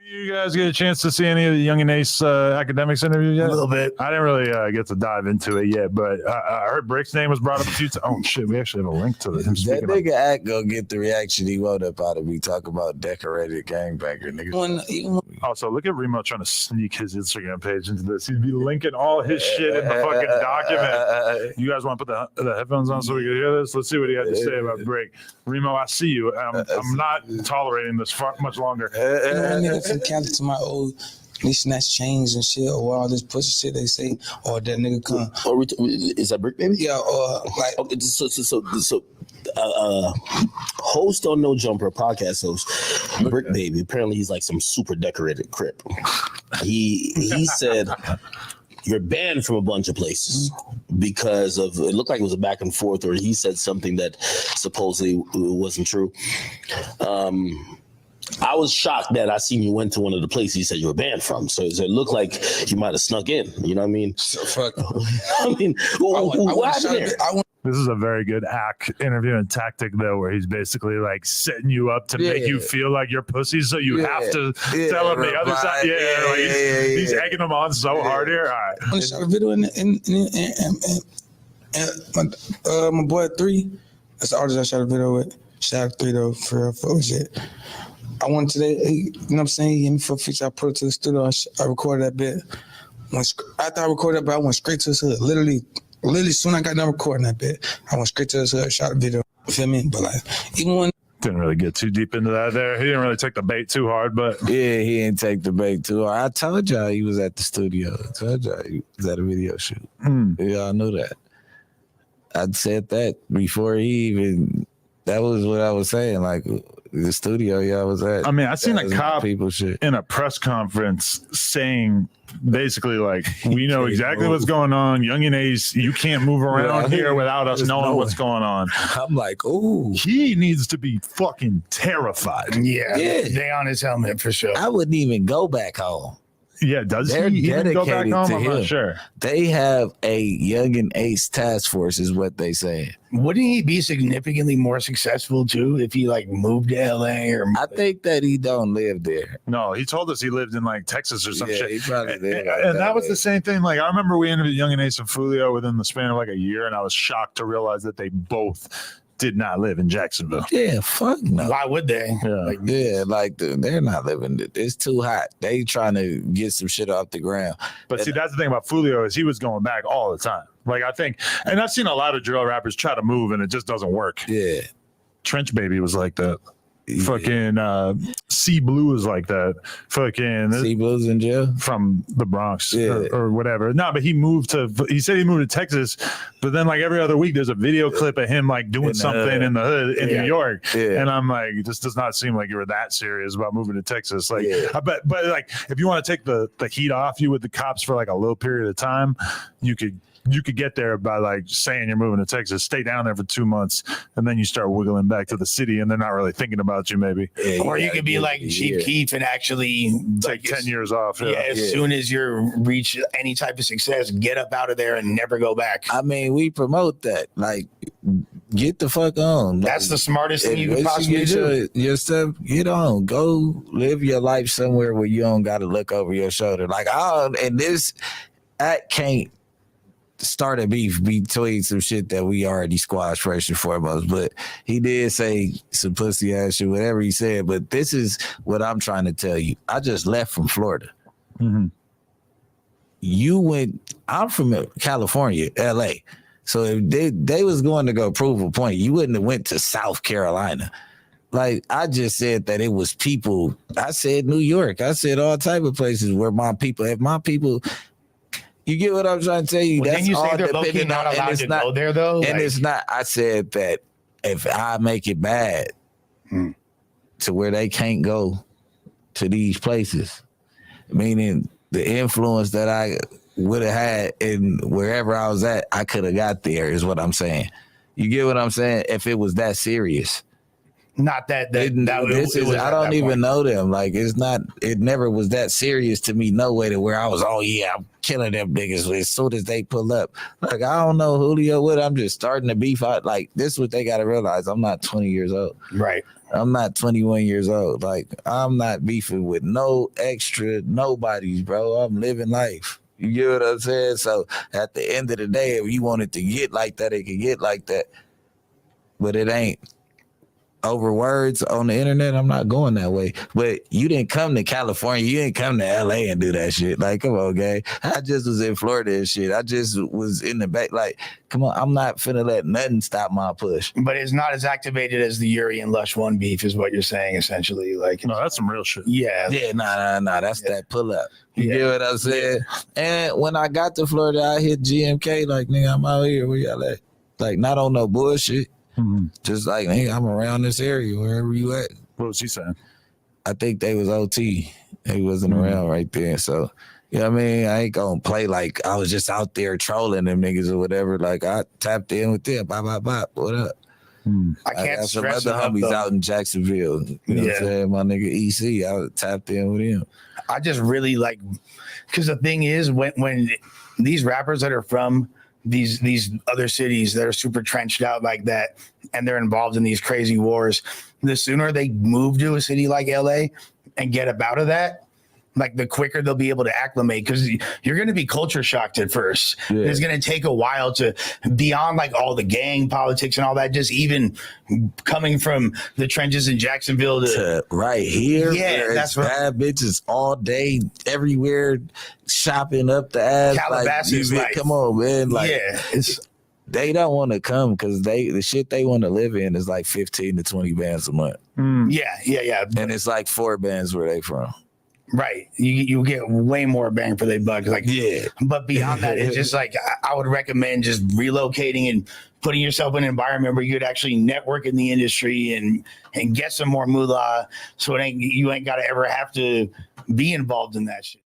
You guys get a chance to see any of the Young and Ace academics interview yet? A little bit. I didn't really get to dive into it yet, but I heard Brick's name was brought up a few times. Oh shit, we actually have a link to him speaking. That nigga act gonna get the reaction he wrote up out of me talking about decorated gangbanger nigga. Also, look at Remo trying to sneak his Instagram page into this. He'd be linking all his shit in the fucking document. You guys want to put the headphones on so we can hear this? Let's see what he had to say about Brick. Remo, I see you. I'm not tolerating this much longer. From Cali to my old, they snatch chains and shit, or all this pussy shit they say, or that nigga come. Or is that Brick Baby? Yeah, or like. Okay, so host on No Jumper, podcast host, Brick Baby. Apparently, he's like some super decorated crip. He said you're banned from a bunch of places because of it looked like it was a back and forth, or he said something that supposedly wasn't true. I was shocked that I seen you went to one of the places you said you were banned from. So it looked like you might have snuck in. You know what I mean? So fuck. I mean, what happened there? This is a very good interview and tactic, though, where he's basically like setting you up to make you feel like you're pussy, so you have to tell him the other side. He's egging them on so hard here. All right. I shot a video and my boy 3. That's the artist I shot a video with. Shout out 3 though for shit. I wanted today, you know what I'm saying? He hit me for a feature. I put it to the studio. I recorded that bit. After I recorded that bit, I went straight to his hood. Literally, soon I got done recording that bit, I went straight to his hood, shot a video. You feel me? But like, even when didn't really get too deep into that there. He didn't really take the bait too hard, but yeah, he didn't take the bait too hard. I told y'all he was at the studio. I told y'all he was at a video shoot. Y'all knew that. I'd said that before he even. That was what I was saying. Like the studio y'all was at. I mean, I seen a cop shit in a press conference saying basically like, we know exactly what's going on. Young and Ace, you can't move around here without us knowing what's going on. I'm like, ooh. He needs to be fucking terrified. Yeah. They on his helmet for sure. I wouldn't even go back home. Yeah, They're he even go dedicated back home? to I'm him. not sure. They have a Young and Ace task force, is what they say. Wouldn't he be significantly more successful too if he like moved to LA or? I think that he don't live there. No, he told us he lived in like Texas or some shit. He probably did. And that was the same thing. Like I remember we interviewed Young and Ace and Foolio within the span of like a year, and I was shocked to realize that they both did not live in Jacksonville. Yeah, fuck no. Why would they? They're not living. It's too hot. They trying to get some shit off the ground. But see, that's the thing about Foolio is he was going back all the time. Like I think, and I've seen a lot of drill rappers try to move and it just doesn't work. Yeah. Trench Baby was like that. Yeah. Fucking C Blue was like that. Fucking C Blue's in jail from the Bronx or whatever. No, but he said he moved to Texas, but then like every other week there's a video clip of him like doing something in the hood in New York. Yeah. And I'm like, this does not seem like you were that serious about moving to Texas. Like but like if you want to take the heat off you with the cops for like a little period of time, you could get there by like saying you're moving to Texas, stay down there for 2 months, and then you start wiggling back to the city, and they're not really thinking about you, maybe. Yeah, or you could be like Chief Keef and actually take 10 years off. As soon as you reach any type of success, get up out of there and never go back. I mean, we promote that. Like, get the fuck on. That's the smartest thing you could possibly do. Your stuff, get on. Go live your life somewhere where you don't got to look over your shoulder. Like, and this act can't start a beef between some shit that we already squashed first and foremost, but he did say some pussy ass shit, whatever he said. But this is what I'm trying to tell you. I just left from Florida. Mm-hmm. I'm from California, LA. So if they was going to go prove a point, you wouldn't have went to South Carolina. Like I just said that it was people. I said New York. I said all type of places where my people, you get what I'm trying to tell you? Well, that's you all say they're low-key not allowed to go there, though? And it's not. I said that if I make it bad to where they can't go to these places, meaning the influence that I would have had in wherever I was at, I could have got there, is what I'm saying. You get what I'm saying? If it was that serious. Not that I don't even know them. Like it never was that serious to me. No way to where I was, oh yeah, I'm killing them niggas as soon as they pull up. Like, I don't know Julio what, I'm just starting to beef out. Like, this is what they got to realize. I'm not 20 years old. Right. I'm not 21 years old. Like, I'm not beefing with no extra nobodies, bro. I'm living life. You get what I'm saying? So at the end of the day, if you wanted to get like that, it could get like that. But it ain't. Over words on the internet, I'm not going that way. But you didn't come to California, you didn't come to LA and do that shit. Like, come on, gang. I just was in Florida and shit. I just was in the back. Like, come on, I'm not finna let nothing stop my push. But it's not as activated as the Yuri and Lush One beef, is what you're saying, essentially. Like, no, that's some real shit. Yeah. Yeah, nah. That's that pull up. You get what I'm saying? And when I got to Florida, I hit GMK, like, nigga, I'm out here. Where y'all at? Like, not on no bullshit. Mm-hmm. Just like, hey, I'm around this area, wherever you at. What was he saying? I think they was OT. They wasn't around right there. So, you know what I mean? I ain't gonna play like I was just out there trolling them niggas or whatever. Like, I tapped in with them. Bop. What up? I can't got some stress other enough, homies though. out in Jacksonville. You know what I'm saying? My nigga EC, I tapped in with him. I just really like, because the thing is, when these rappers that are from these other cities that are super trenched out like that, and they're involved in these crazy wars, the sooner they move to a city like LA and get up out of that, like the quicker they'll be able to acclimate, because you're going to be culture shocked at first. Yeah. It's going to take a while to, beyond like all the gang politics and all that, just even coming from the trenches in Jacksonville to right here. Yeah, that's right. Bad bitches all day, everywhere, shopping up the ass. Calabasas, like, come on, man. Like, yeah, they don't want to come because the shit they want to live in is like 15 to 20 bands a month. Yeah. And it's like 4 bands where they from. Right. You get way more bang for their buck. Like, yeah. But beyond that, it's just like, I would recommend just relocating and putting yourself in an environment where you could actually network in the industry and get some more moolah, so you ain't got to ever have to be involved in that shit.